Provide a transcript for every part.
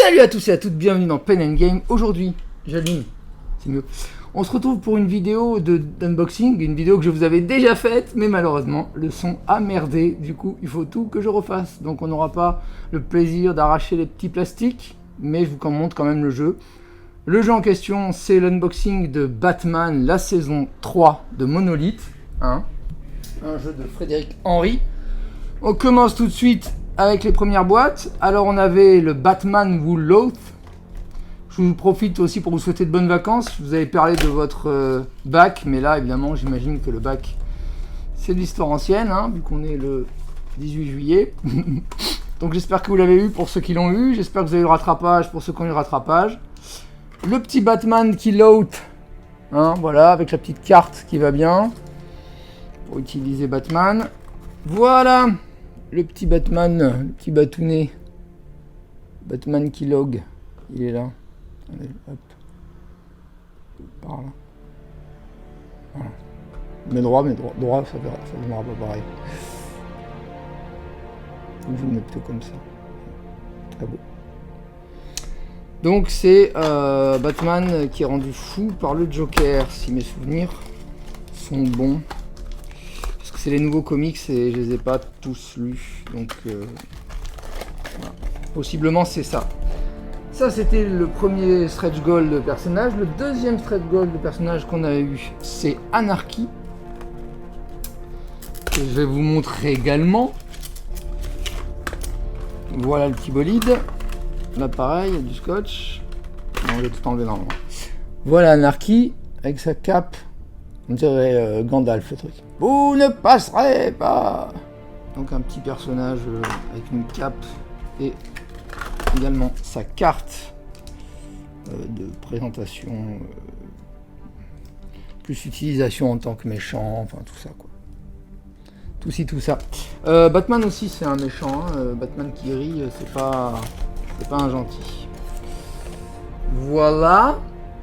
Salut à tous et à toutes, bienvenue dans Pen and Game. Aujourd'hui, j'allume, c'est mieux. On se retrouve pour une vidéo d'unboxing, une vidéo que je vous avais déjà faite, mais malheureusement, le son a merdé. Du coup, il faut tout que je refasse. Donc on n'aura pas le plaisir d'arracher les petits plastiques, mais je vous montre quand même le jeu. Le jeu en question, c'est l'unboxing de Batman, la saison 3 de Monolith. Un jeu de Frédéric Henry. On commence tout de suite avec les premières boîtes. Alors on avait le Batman Who Loath. Je vous profite aussi pour vous souhaiter de bonnes vacances. Vous avez parlé de votre bac, mais là évidemment j'imagine que le bac c'est de l'histoire ancienne, hein, vu qu'on est le 18 juillet. Donc j'espère que vous l'avez eu pour ceux qui l'ont eu. J'espère que vous avez eu le rattrapage pour ceux qui ont eu le rattrapage. Le petit Batman qui loath, hein, voilà, avec la petite carte qui va bien pour utiliser Batman. Voilà le petit Batman, le petit batounet. Batman qui log, il est là. Allez, hop. Par là. Voilà. Mais droit, ça donnera pas pareil. Je vais le mettre plutôt comme ça. Très beau. Donc c'est Batman qui est rendu fou par le Joker, si mes souvenirs sont bons. Parce que c'est les nouveaux comics et je les ai pas tous lus. Donc voilà. Possiblement c'est ça. Ça c'était le premier stretch goal de personnage. Le deuxième stretch goal de personnage qu'on a eu, c'est Anarchy. Que je vais vous montrer également. Voilà le petit bolide. Là pareil, il y a du scotch. Non, je vais tout enlever normalement. Voilà Anarchy avec sa cape. On dirait Gandalf le truc. Vous ne passerez pas. Donc un petit personnage avec une cape et également sa carte de présentation, plus utilisation en tant que méchant, enfin tout ça quoi. Tout ça. Batman aussi c'est un méchant, hein. Batman qui rit, c'est pas un gentil. Voilà.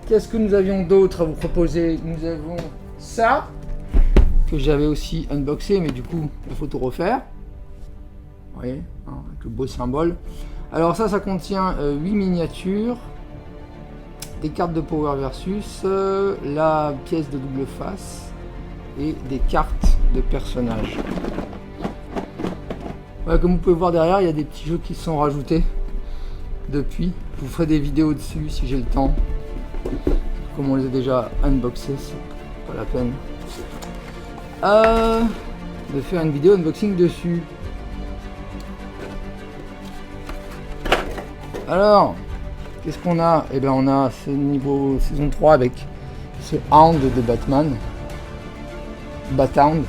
Qu'est-ce que nous avions d'autre à vous proposer? Nous avons ça, que j'avais aussi unboxé, mais du coup, il faut tout refaire. Vous voyez, hein, avec le beau symbole. Alors ça contient 8 miniatures, des cartes de Power Versus, la pièce de double face, et des cartes de personnages. Voilà, comme vous pouvez voir derrière, il y a des petits jeux qui sont rajoutés depuis. Je vous ferai des vidéos dessus si j'ai le temps. Comme on les a déjà unboxés, c'est pas la peine de faire une vidéo unboxing dessus. Alors, qu'est-ce qu'on a? Eh bien on a ce niveau saison 3 avec ce Hound de Batman, Bathound,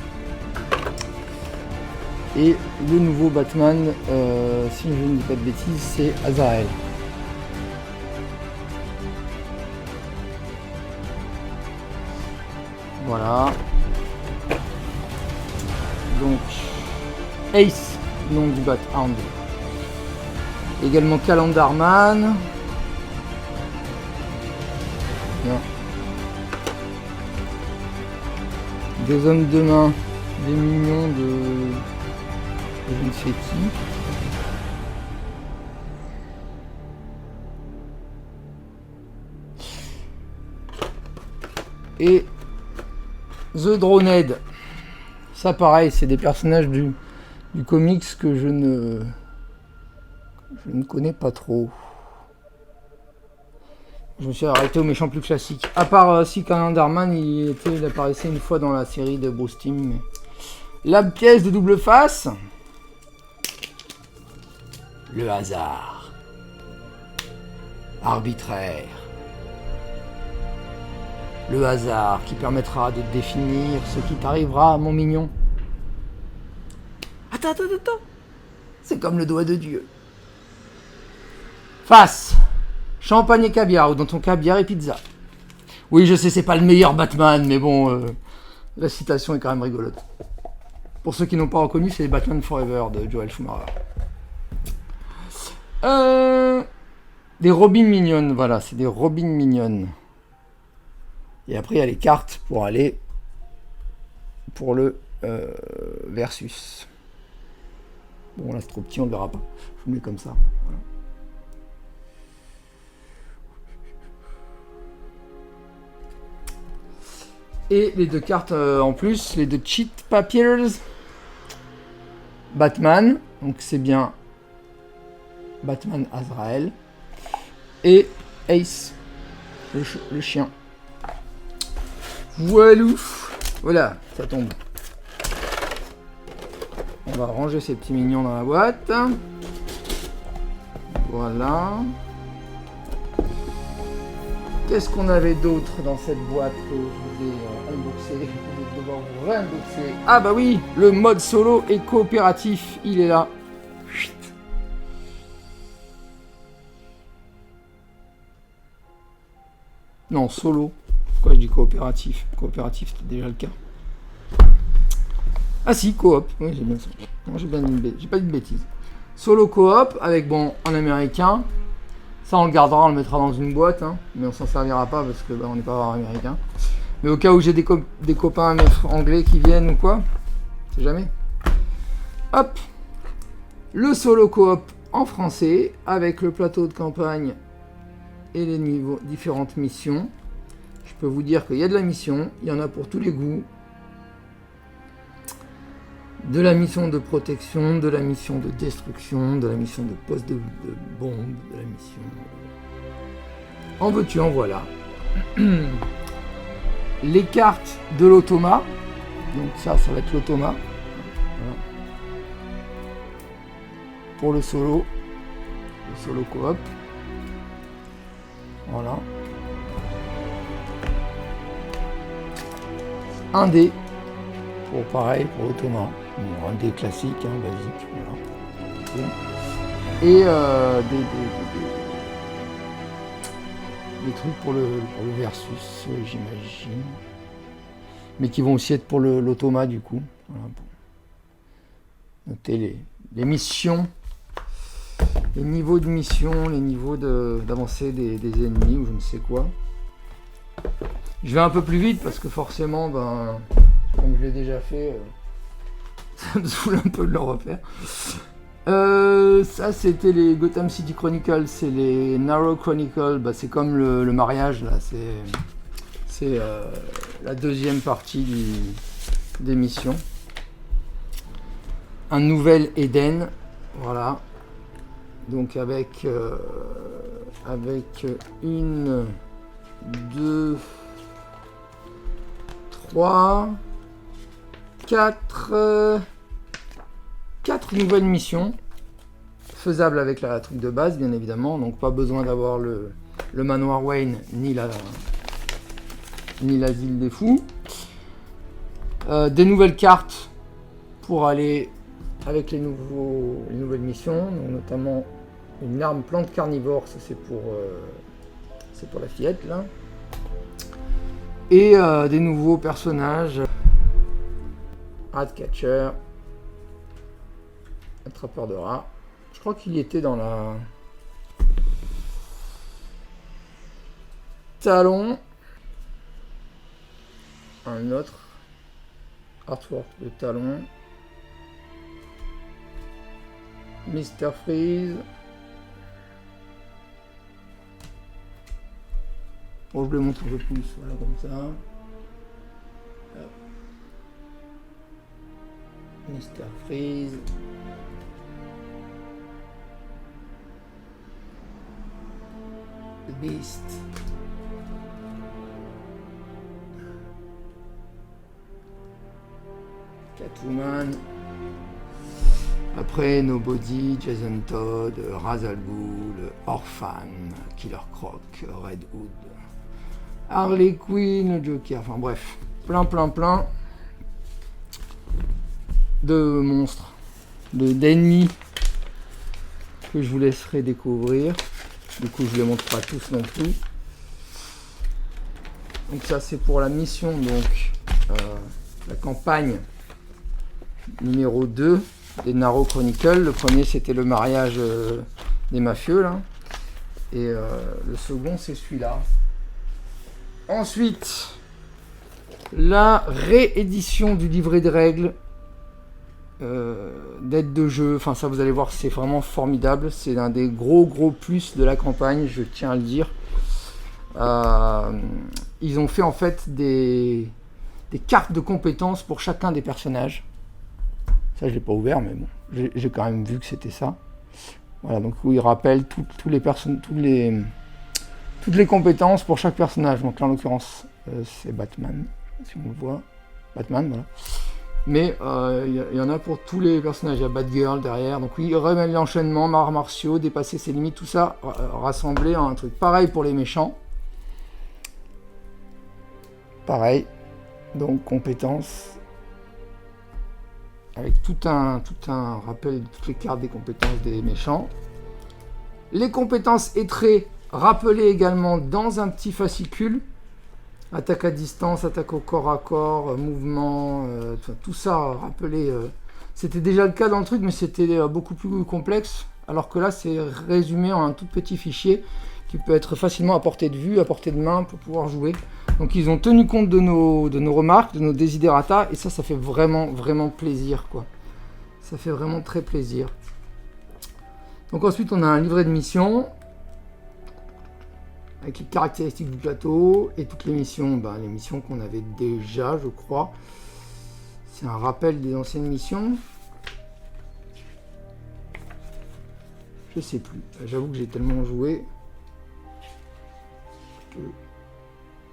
et le nouveau Batman, si je ne dis pas de bêtises, c'est Azrael. Voilà. Donc Ace, nom du Bathound. Également Calendarman. Bien. Des hommes de main, des mignons de je ne sais qui. Et The Droned. Ça pareil, c'est des personnages du comics que je ne connais pas trop. Je me suis arrêté aux méchants plus classiques. À part si Calendarman, il apparaissait une fois dans la série de Bruce Timm. Mais... La pièce de double face. Le hasard. Arbitraire. Le hasard qui permettra de définir ce qui t'arrivera, mon mignon. Attends. C'est comme le doigt de Dieu. Face. Champagne et caviar, ou dans ton cas, bière et pizza. Oui, je sais, c'est pas le meilleur Batman, mais bon, la citation est quand même rigolote. Pour ceux qui n'ont pas reconnu, c'est Batman Forever de Joel Schumacher. Des robines mignonnes, voilà, c'est des robines mignonnes. Et après, il y a les cartes pour aller pour le versus. Bon, là, c'est trop petit, on ne verra pas. Je vous mets comme ça. Voilà. Et les 2 cartes en plus, les 2 cheat papiers. Batman, donc c'est bien Batman Azrael. Et Ace, le chien. Voilà, ça tombe. On va ranger ces petits mignons dans la boîte. Voilà. Qu'est-ce qu'on avait d'autre dans cette boîte que je vous ai unboxé? Je vais devoir vous re-unboxer. Ah bah oui, le mode solo et coopératif, il est là. Non, solo. Pourquoi je dis coopératif? Coopératif, c'était déjà le cas. Ah si, coop. Oui, j'ai bien ça. Non, j'ai pas dit de bêtises. Solo coop avec, bon, en américain. Ça, on le gardera, on le mettra dans une boîte, hein, mais on s'en servira pas parce que on n'est pas américain. Mais au cas où j'ai des copains anglais qui viennent ou quoi, c'est jamais. Hop, le solo coop en français avec le plateau de campagne et les différentes missions. Je peux vous dire qu'il y a de la mission, il y en a pour tous les goûts. De la mission de protection, de la mission de destruction, de la mission de poste de bombe, de la mission... En veux-tu, en voilà. Les cartes de l'automa. Donc ça va être l'automa. Voilà. Pour le solo coop. Voilà. Un dé. Pour pareil, pour l'automa. Un dé classique, hein, basique. Voilà. Et des trucs pour le versus, j'imagine. Mais qui vont aussi être pour l'automa du coup. Voilà. Notez les missions, les niveaux de mission, les niveaux d'avancée des ennemis ou je ne sais quoi. Je vais un peu plus vite parce que forcément, comme je l'ai déjà fait, ça me saoule un peu de le refaire. Ça c'était les Gotham City Chronicles, c'est les Narrow Chronicles, c'est comme le mariage là, c'est la deuxième partie des missions. Un nouvel Eden, voilà. Donc avec une, deux, trois, quatre nouvelles missions faisables avec la truc de base, bien évidemment. Donc pas besoin d'avoir le manoir Wayne ni l'asile des fous. Des nouvelles cartes pour aller avec les nouvelles missions, donc notamment une arme plante carnivore, ça c'est pour la fillette là. Et des nouveaux personnages, Ratcatcher, attrapeur de rats. Je crois qu'il y était dans la Talon. Un autre artwork de Talon. Mr. Freeze. Bon, je le montre un peu plus, voilà, comme ça. Hop. Mr. Freeze. The Beast. Catwoman. Après, Nobody, Jason Todd, Ra's al Ghul, Orphan, Killer Croc, Red Hood, Harley Quinn, Joker, enfin bref, plein de monstres, d'ennemis que je vous laisserai découvrir. Du coup, je ne les montre pas tous non plus. Donc ça, c'est pour la mission, donc la campagne numéro 2 des Narrow Chronicles. Le premier, c'était le mariage des mafieux, là. Et le second, c'est celui-là. Ensuite, la réédition du livret de règles d'aide de jeu. Enfin, ça, vous allez voir, c'est vraiment formidable. C'est un des gros plus de la campagne, je tiens à le dire. Ils ont fait, en fait, des des cartes de compétences pour chacun des personnages. Ça, je l'ai pas ouvert, mais bon, j'ai quand même vu que c'était ça. Voilà, donc où il rappelle toutes les compétences pour chaque personnage. Donc là, en l'occurrence, c'est Batman, si on le voit. Batman, voilà. Mais il y en a pour tous les personnages. Il y a Batgirl derrière. Donc oui, remet l'enchaînement, arts martiaux, dépasser ses limites, tout ça rassemblé en un truc. Pareil pour les méchants. Pareil. Donc compétences. Avec tout un rappel de toutes les cartes des compétences des méchants. Les compétences et traits rappelés également dans un petit fascicule. Attaque à distance, attaque au corps à corps, mouvement, tout ça rappelé. C'était déjà le cas dans le truc, mais c'était beaucoup plus complexe. Alors que là, c'est résumé en un tout petit fichier qui peut être facilement à portée de vue, à portée de main pour pouvoir jouer. Donc ils ont tenu compte de nos remarques, de nos desiderata, et ça fait vraiment, vraiment plaisir, quoi. Ça fait vraiment très plaisir. Donc ensuite, on a un livret de mission, avec les caractéristiques du plateau, et toutes les missions, les missions qu'on avait déjà, je crois. C'est un rappel des anciennes missions. Je sais plus, j'avoue que j'ai tellement joué.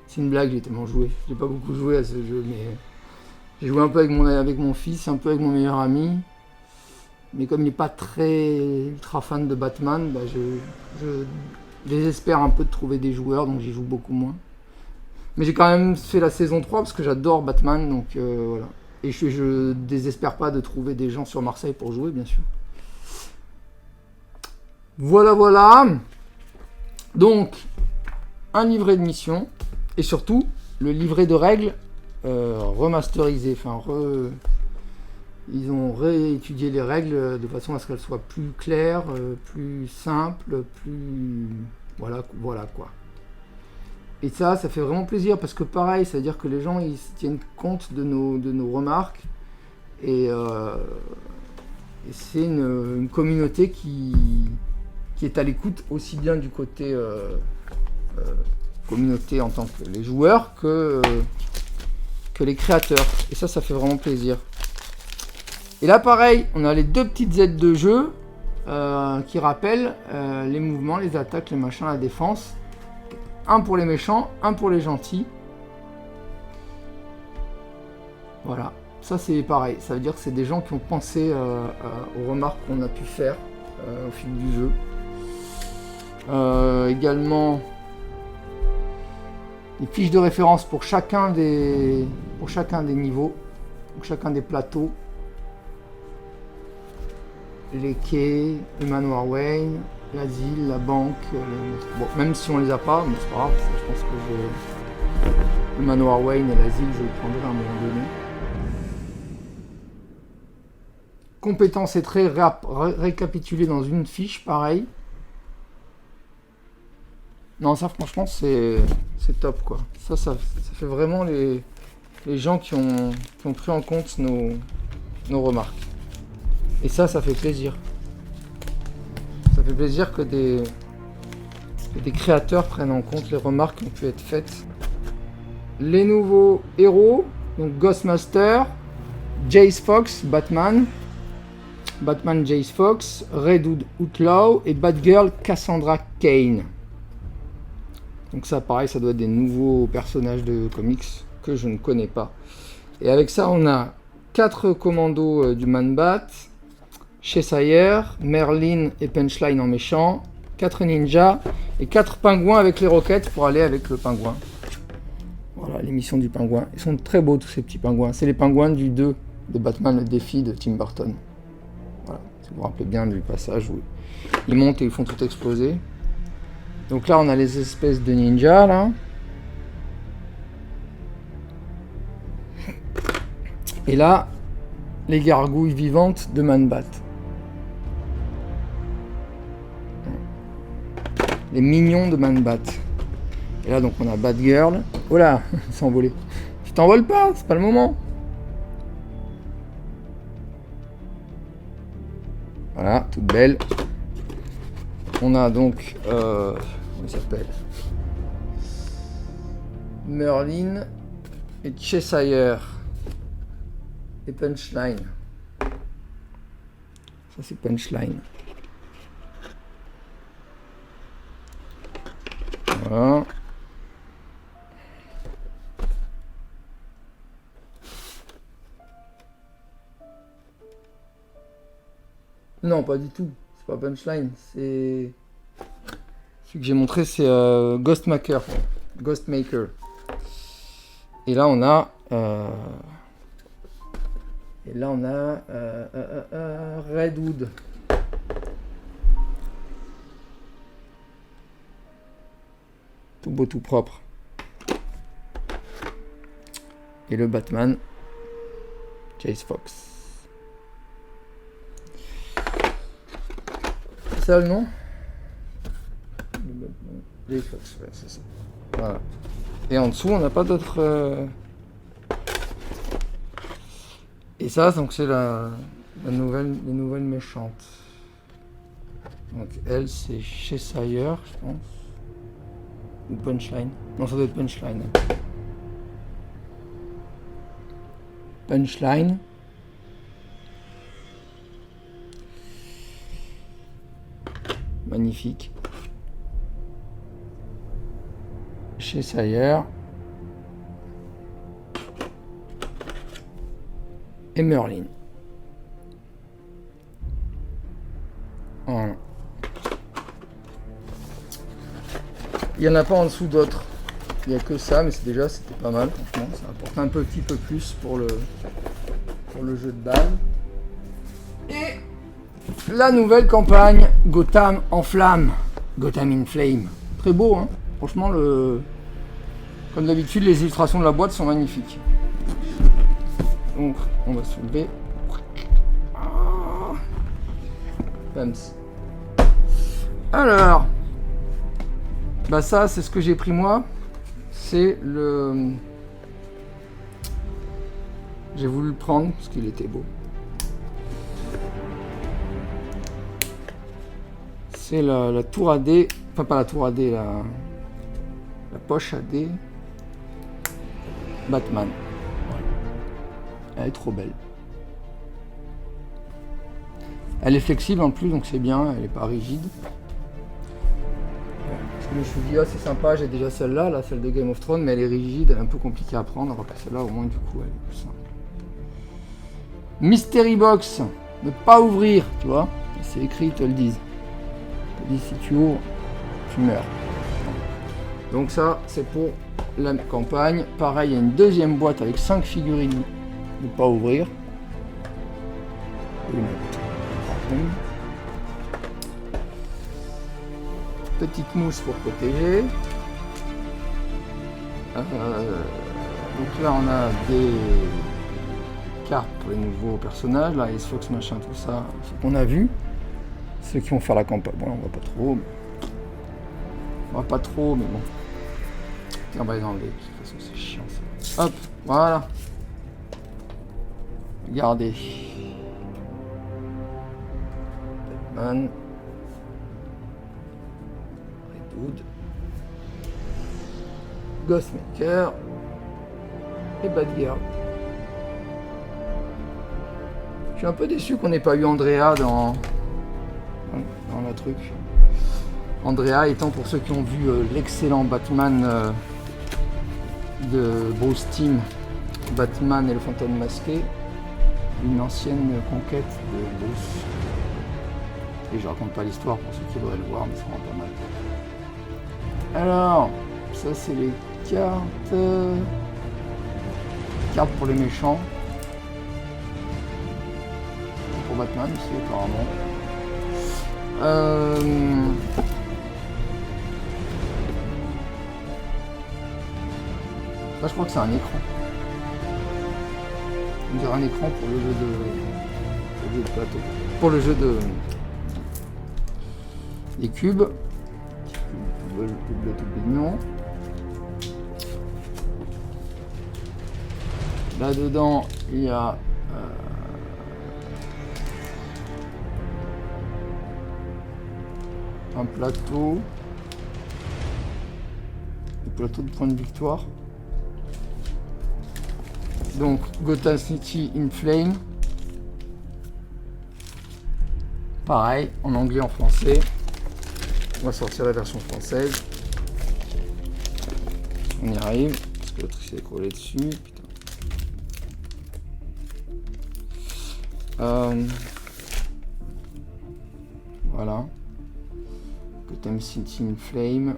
C'est une blague, j'ai tellement joué. J'ai pas beaucoup joué à ce jeu, mais j'ai joué un peu avec mon fils, un peu avec mon meilleur ami. Mais comme il n'est pas très ultra fan de Batman, je désespère un peu de trouver des joueurs, donc j'y joue beaucoup moins. Mais j'ai quand même fait la saison 3 parce que j'adore Batman, donc voilà. Et je désespère pas de trouver des gens sur Marseille pour jouer, bien sûr. Voilà. Donc, un livret de mission. Et surtout, le livret de règles remasterisé. Ils ont réétudié les règles de façon à ce qu'elles soient plus claires, plus simples, plus... Voilà quoi. Et ça fait vraiment plaisir parce que pareil, c'est-à-dire que les gens ils tiennent compte de nos remarques et c'est une communauté qui est à l'écoute aussi bien du côté communauté en tant que les joueurs que les créateurs. Et ça fait vraiment plaisir. Et là pareil, on a les deux petites aides de jeu qui rappellent les mouvements, les attaques, les machins, la défense. Un pour les méchants, un pour les gentils. Voilà, ça c'est pareil, ça veut dire que c'est des gens qui ont pensé aux remarques qu'on a pu faire au fil du jeu. Également des fiches de référence pour chacun des niveaux, pour chacun des plateaux. Les quais, le manoir Wayne, l'asile, la banque, bon, même si on les a pas, mais c'est pas grave, je pense que le manoir Wayne et l'asile, je le prendrai à un moment donné. Compétences et traits récapitulés dans une fiche, pareil. Non, ça franchement, c'est top, quoi. Ça fait vraiment les gens qui ont pris en compte nos remarques. Et ça fait plaisir. Ça fait plaisir que des créateurs prennent en compte les remarques qui ont pu être faites. Les nouveaux héros, donc Ghostmaster, Jace Fox, Batman, Jace Fox, Red Hood Outlaw et Batgirl Cassandra Cain. Donc ça pareil, ça doit être des nouveaux personnages de comics que je ne connais pas. Et avec ça, on a 4 commandos du Man-Bat, Cheshire, Merlin et Punchline en méchant, 4 ninjas et 4 pingouins avec les roquettes pour aller avec le pingouin. Voilà les missions du pingouin. Ils sont très beaux tous ces petits pingouins. C'est les pingouins du 2 de Batman le défi de Tim Burton. Voilà, si vous vous rappelez bien du passage où ils montent et ils font tout exploser. Donc là on a les espèces de ninjas là. Et là, les gargouilles vivantes de Man-Bat. Les mignons de Man-Bat. Et là donc on a Batgirl. Oh là, s'envoler. Tu t'envoles pas, c'est pas le moment. Voilà, toute belle. On a donc comment il s'appelle, Merlin et Cheshire et Punchline. Ça c'est Punchline. Voilà. Non, pas du tout. C'est pas Punchline. C'est celui que j'ai montré, c'est Ghostmaker. Ghostmaker. Et là on a Redwood. Tout beau, tout propre. Et le Batman, Chase Fox. C'est ça le nom? Chase Fox, ouais, c'est ça. Voilà. Et en dessous, on n'a pas d'autres. Et ça, donc c'est la nouvelle, les nouvelles méchantes. Donc elle, c'est Cheshire, je pense. Ou Punchline. Non, ça doit être Punchline. Punchline. Magnifique. Cheshire. Et Merlin. Voilà. Il n'y en a pas en dessous d'autres. Il n'y a que ça, mais c'est déjà, c'était pas mal, franchement. Ça apporte un petit peu plus pour le jeu de base. Et la nouvelle campagne Gotham en flamme. Gotham in Flame. Très beau, hein. Franchement, comme d'habitude, les illustrations de la boîte sont magnifiques. Donc, on va soulever. Pams. Alors, bah ça, c'est ce que j'ai pris moi. C'est le... J'ai voulu le prendre parce qu'il était beau. C'est la tour AD. Enfin, pas la tour AD, la poche AD. Batman. Elle est trop belle. Elle est flexible en plus, donc c'est bien, elle n'est pas rigide. Parce que je me suis dit, ah, c'est sympa, j'ai déjà celle-là, celle de Game of Thrones, mais elle est rigide, elle est un peu compliquée à prendre, alors que celle-là, au moins, du coup, elle est plus simple. Mystery Box, ne pas ouvrir, tu vois. C'est écrit, ils te le disent. Ils te disent, si tu ouvres, tu meurs. Donc ça, c'est pour la campagne. Pareil, il y a une deuxième boîte avec 5 figurines. Ne pas ouvrir. Petite mousse pour protéger. Donc là on a des cartes pour les nouveaux personnages, là Ace Fox machin tout ça, ce qu'on a vu. Ceux qui vont faire la campagne. Bon, on va pas trop. On va pas trop, mais bon. On va les enlever, de toute façon c'est chiant ça. Hop, voilà. Regardez. Batman. Redwood. Ghostmaker. Et Batgirl. Je suis un peu déçu qu'on n'ait pas eu Andrea dans la truc. Andrea étant, pour ceux qui ont vu l'excellent Batman de Bruce Timm, Batman et le fantôme masqué, une ancienne conquête de Bruce. Et je raconte pas l'histoire pour ceux qui voudraient le voir, mais ça rend pas mal. Alors, ça c'est les cartes. Cartes pour les méchants. Pour Batman aussi apparemment. Là je crois que c'est un écran. On dirait un écran pour le jeu de plateau. Pour le jeu des cubes. Le tout mignon. Là dedans il y a un plateau. Le plateau de points de victoire. Donc Gotham City in Flame. Pareil, en anglais, en français. On va sortir la version française. On y arrive. Parce que l'autre s'est collé dessus. Putain. Voilà. Gotham City in Flame.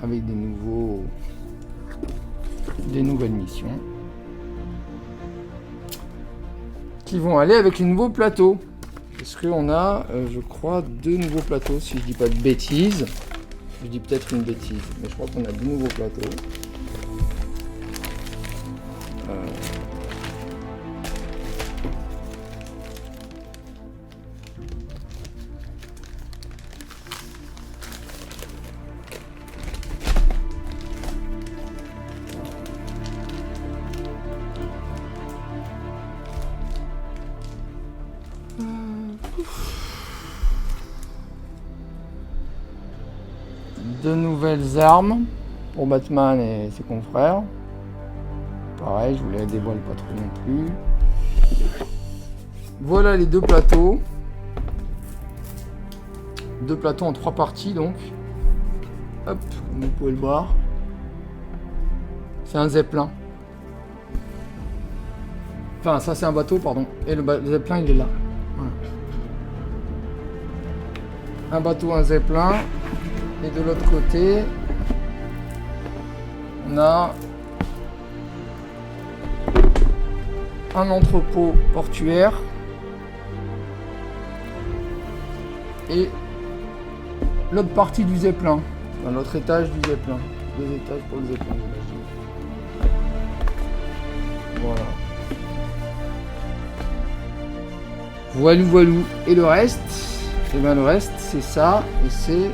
Avec des nouvelles missions. Qui vont aller avec les nouveaux plateaux. Parce qu'on a, je crois, 2 nouveaux plateaux, si je dis pas de bêtises. Je dis peut-être une bêtise, mais je crois qu'on a 2 nouveaux plateaux. De nouvelles armes pour Batman et ses confrères. Pareil, je vous les dévoile pas trop non plus. Voilà les 2 plateaux. 2 plateaux en 3 parties donc. Hop, comme vous pouvez le voir. C'est un zeppelin. Enfin, ça c'est un bateau, pardon. Et le zeppelin il est là. Voilà. Un bateau, un zeppelin. Et de l'autre côté, on a un entrepôt portuaire et l'autre partie du zeppelin, enfin, l'autre étage du zeppelin. 2 étages pour le zeppelin. Voilà. Voilou. Et le reste, et bien le reste c'est ça, et c'est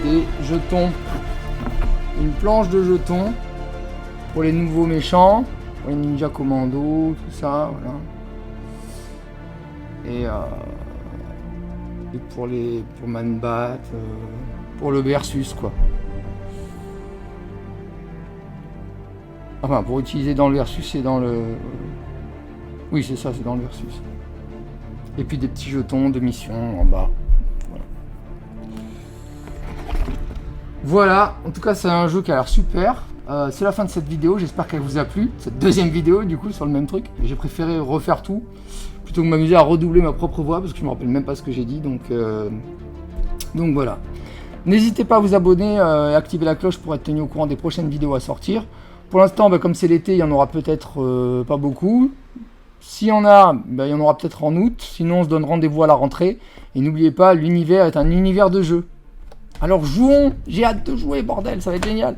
des jetons, une planche de jetons pour les nouveaux méchants, pour les ninja commando, tout ça, voilà. Et pour Man-Bat, pour le versus quoi. Enfin pour utiliser dans le versus et dans le... Oui c'est ça, c'est dans le versus. Et puis des petits jetons de mission en bas. Voilà, en tout cas c'est un jeu qui a l'air super. C'est la fin de cette vidéo, j'espère qu'elle vous a plu. Cette deuxième vidéo du coup sur le même truc. J'ai préféré refaire tout, plutôt que m'amuser à redoubler ma propre voix, parce que je me rappelle même pas ce que j'ai dit. Donc voilà. N'hésitez pas à vous abonner et activer la cloche pour être tenu au courant des prochaines vidéos à sortir. Pour l'instant, comme c'est l'été, il y en aura peut-être pas beaucoup. S'il y en a, il y en aura peut-être en août. Sinon on se donne rendez-vous à la rentrée. Et n'oubliez pas, l'univers est un univers de jeu. Alors jouons, j'ai hâte de jouer, bordel, ça va être génial.